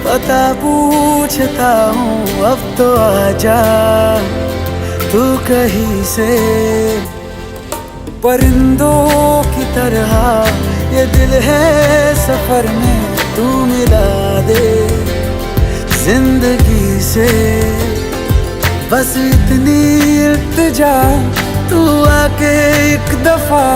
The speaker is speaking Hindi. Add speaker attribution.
Speaker 1: पता पूछता हूँ अब तो आजा तू कहीं से। परिंदों की तरह ये दिल है सफर में, तू मिला दे जिंदगी से। बस इतनी इल्तिजा, तू आके एक दफा